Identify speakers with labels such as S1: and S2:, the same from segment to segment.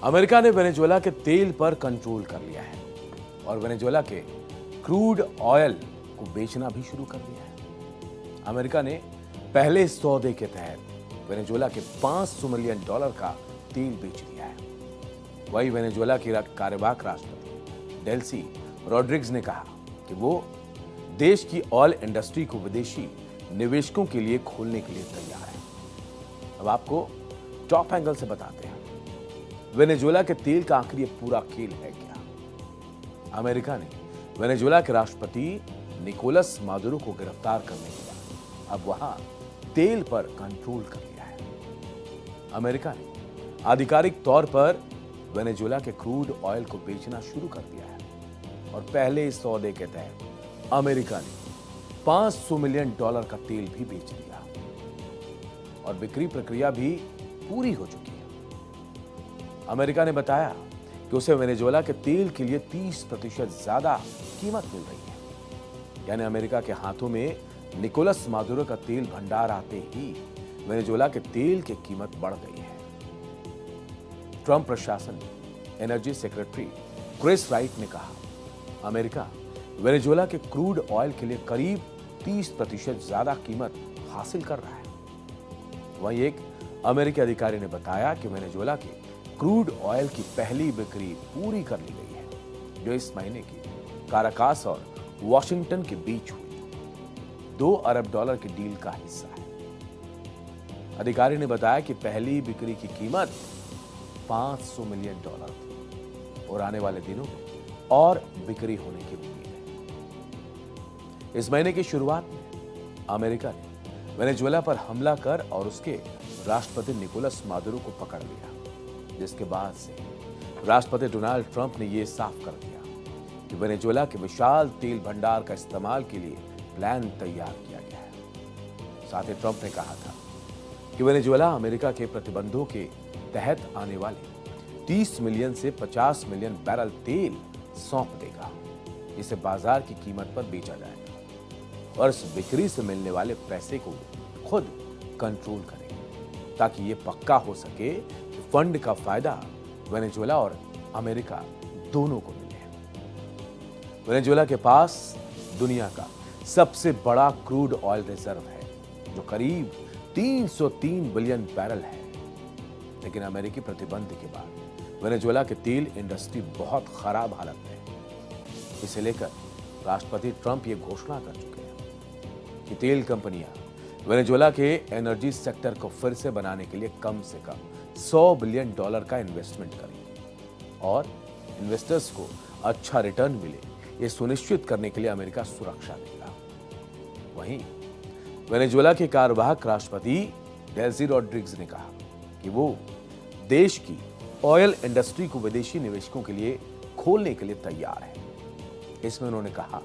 S1: America ने Venezuela के तेल पर कंट्रोल कर लिया है और वेनेजुएला के क्रूड ऑयल को बेचना भी शुरू कर दिया है। अमेरिका ने पहले सौदे के तहत वेनेजुएला के $500 मिलियन का तेल बेच दिया है। वही वेनेजुएला की कार्यवाहक राष्ट्रपति डेल्सी रॉड्रिग्स ने कहा कि वो देश की ऑयल इंडस्ट्री को विदेशी निवेशकों के लिए खोलने के लिए तैयार है। अब आपको टॉप एंगल से बताते हैं वेनेजुएला के तेल का आखिर ये पूरा खेल है क्या। अमेरिका ने वेनेजुएला के राष्ट्रपति निकोलस मादुरो को गिरफ्तार करने के बाद अब वहां तेल पर कंट्रोल कर लिया है। अमेरिका ने आधिकारिक तौर पर वेनेजुएला के क्रूड ऑयल को बेचना शुरू कर दिया है और पहले इस सौदे के तहत अमेरिका ने $500 मिलियन का तेल भी बेच दिया और बिक्री प्रक्रिया भी पूरी हो चुकी है। अमेरिका ने बताया कि उसे वेनेजुएला के तेल के लिए 30% ज्यादा कीमत मिल रही है। यानी अमेरिका के हाथों में निकोलस मादुरो का तेल भंडार आते ही वेनेजुएला के तेल की कीमत बढ़ गई है। ट्रंप प्रशासन ने एनर्जी सेक्रेटरी क्रिस राइट ने कहा, अमेरिका वेनेजुएला के क्रूड ऑयल के लिए करीब 30% ज्यादा कीमत हासिल कर रहा है। वहीं एक अमेरिकी अधिकारी ने बताया कि वेनेजुएला के क्रूड ऑयल की पहली बिक्री पूरी कर ली गई है, जो इस महीने की काराकास और वॉशिंगटन के बीच हुई $2 अरब की डील का हिस्सा है। अधिकारी ने बताया कि पहली बिक्री की कीमत $500 मिलियन थी और आने वाले दिनों में और बिक्री होने की उम्मीद है। इस महीने की शुरुआत में अमेरिका ने वेनेजुएला पर हमला कर और उसके राष्ट्रपति निकोलस मादुरो को पकड़ लिया, जिसके बाद से राष्ट्रपति डोनाल्ड ट्रंप ने यह साफ कर दिया कि वेनेजुएला के विशाल तेल भंडार का इस्तेमाल के लिए प्लान तैयार किया गया है। साथ ही ट्रंप ने कहा था कि वेनेजुएला अमेरिका के प्रतिबंधों के तहत आने वाले 30 मिलियन से 50 मिलियन बैरल तेल सौंप देगा, जिसे बाजार की कीमत पर बेचा जाएगा और इस बिक्री से मिलने वाले पैसे को खुद कंट्रोल करेगा, ताकि यह पक्का हो सके कि फंड का फायदा वेनेजुएला और अमेरिका दोनों को मिले। वेनेजुएला के पास दुनिया का सबसे बड़ा क्रूड ऑयल रिजर्व है, जो करीब 303 बिलियन बैरल है। लेकिन अमेरिकी प्रतिबंध के बाद वेनेजुएला के तेल इंडस्ट्री बहुत खराब हालत में है। इसे लेकर राष्ट्रपति ट्रंप ये घोषणा कर चुके हैं कि तेल कंपनियां वेनेजुएला के एनर्जी सेक्टर को फिर से बनाने के लिए कम से कम $100 बिलियन का इन्वेस्टमेंट करें और इन्वेस्टर्स को अच्छा रिटर्न मिले, ये सुनिश्चित करने के लिए अमेरिका सुरक्षा देगा। वहीं वेनेजुएला के कार्यवाहक राष्ट्रपति डेल्सी रॉड्रिग्स ने कहा कि वो देश की ऑयल इंडस्ट्री को विदेशी निवेशकों के लिए खोलने के लिए तैयार है। इसमें उन्होंने कहा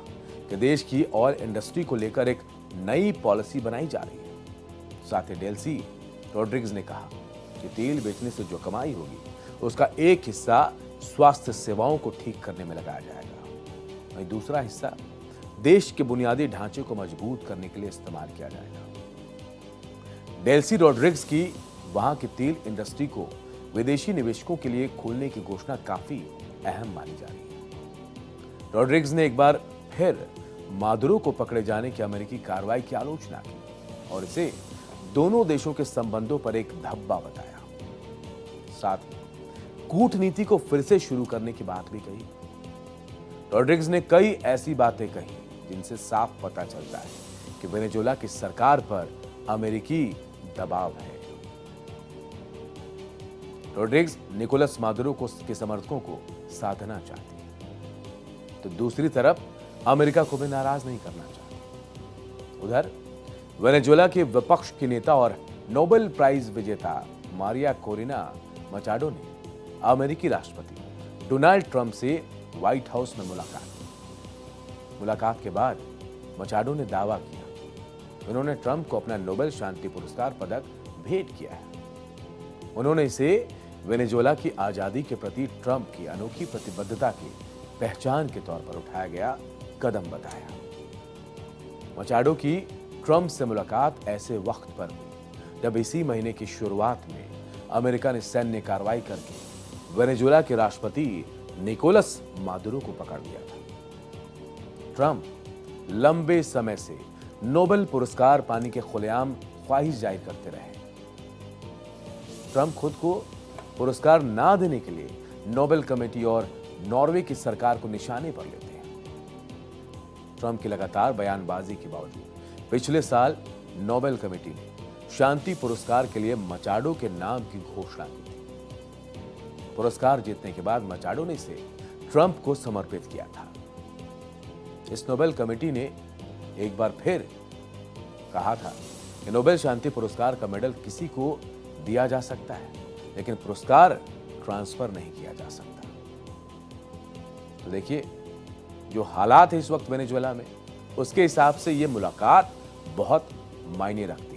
S1: कि देश की ऑयल इंडस्ट्री को लेकर एक नई पॉलिसी बनाई जा रही है। साथ ही डेल्सी रॉड्रिग्स ने कहा कि तेल बेचने से जो कमाई होगी उसका एक हिस्सा स्वास्थ्य सेवाओं को ठीक करने में लगाया जाएगा, वहीं दूसरा हिस्सा देश के बुनियादी ढांचे को मजबूत करने के लिए इस्तेमाल किया जाएगा। डेल्सी रॉड्रिग्स की वहां की तेल इंडस्ट्री को विदेशी निवेशकों के लिए खोलने की घोषणा काफी अहम मानी जा रही है। रॉड्रिग्स ने एक बार फिर मादुरो को पकड़े जाने की अमेरिकी कार्रवाई की आलोचना की और इसे दोनों देशों के संबंधों पर एक धब्बा बताया। साथ ही कूटनीति को फिर से शुरू करने की बात भी कही। रॉड्रिग्स ने कई ऐसी बातें कही जिनसे साफ पता चलता है कि वेनेजुएला की सरकार पर अमेरिकी दबाव है। रॉड्रिग्स निकोलस मादुरो के समर्थकों को साधना चाहती है, तो दूसरी तरफ अमेरिका को भी नाराज नहीं करना चाहती। उधर वेनेजुएला के विपक्ष की नेता और नोबेल प्राइज विजेता मारिया कोरिना मचाडो ने अमेरिकी राष्ट्रपति डोनाल्ड ट्रंप से व्हाइट हाउस में मुलाकात के बाद मचाडो ने दावा किया उन्होंने ट्रंप को अपना नोबेल शांति पुरस्कार पदक भेंट किया है। उन्होंने इसे वेनेजुएला की आजादी के प्रति ट्रंप की अनोखी प्रतिबद्धता की पहचान के तौर पर उठाया गया कदम बताया। मचाडो की ट्रंप से मुलाकात ऐसे वक्त पर हुई जब इसी महीने की शुरुआत में अमेरिका ने सैन्य कार्रवाई करके वेनेजुएला के राष्ट्रपति निकोलस मादुरो को पकड़ लिया था। ट्रंप लंबे समय से नोबेल पुरस्कार पाने के खुलेआम ख्वाहिश जाहिर करते रहे। ट्रंप खुद को पुरस्कार ना देने के लिए नोबेल कमेटी और नॉर्वे की सरकार को निशाने पर लेते हैं। ट्रंप की लगातार बयानबाजी के बावजूद पिछले साल नोबेल कमेटी ने शांति पुरस्कार के लिए मचाडो के नाम की घोषणा की थी। पुरस्कार जीतने के बाद मचाडो ने इसे ट्रंप को समर्पित किया था। इस नोबेल कमेटी ने एक बार फिर कहा था कि नोबेल शांति पुरस्कार का मेडल किसी को दिया जा सकता है, लेकिन पुरस्कार ट्रांसफर नहीं किया जा सकता। तो देखिए, जो हालात है इस वक्त वेनेजुएला में, उसके हिसाब से यह मुलाकात बहुत मायने रखती है।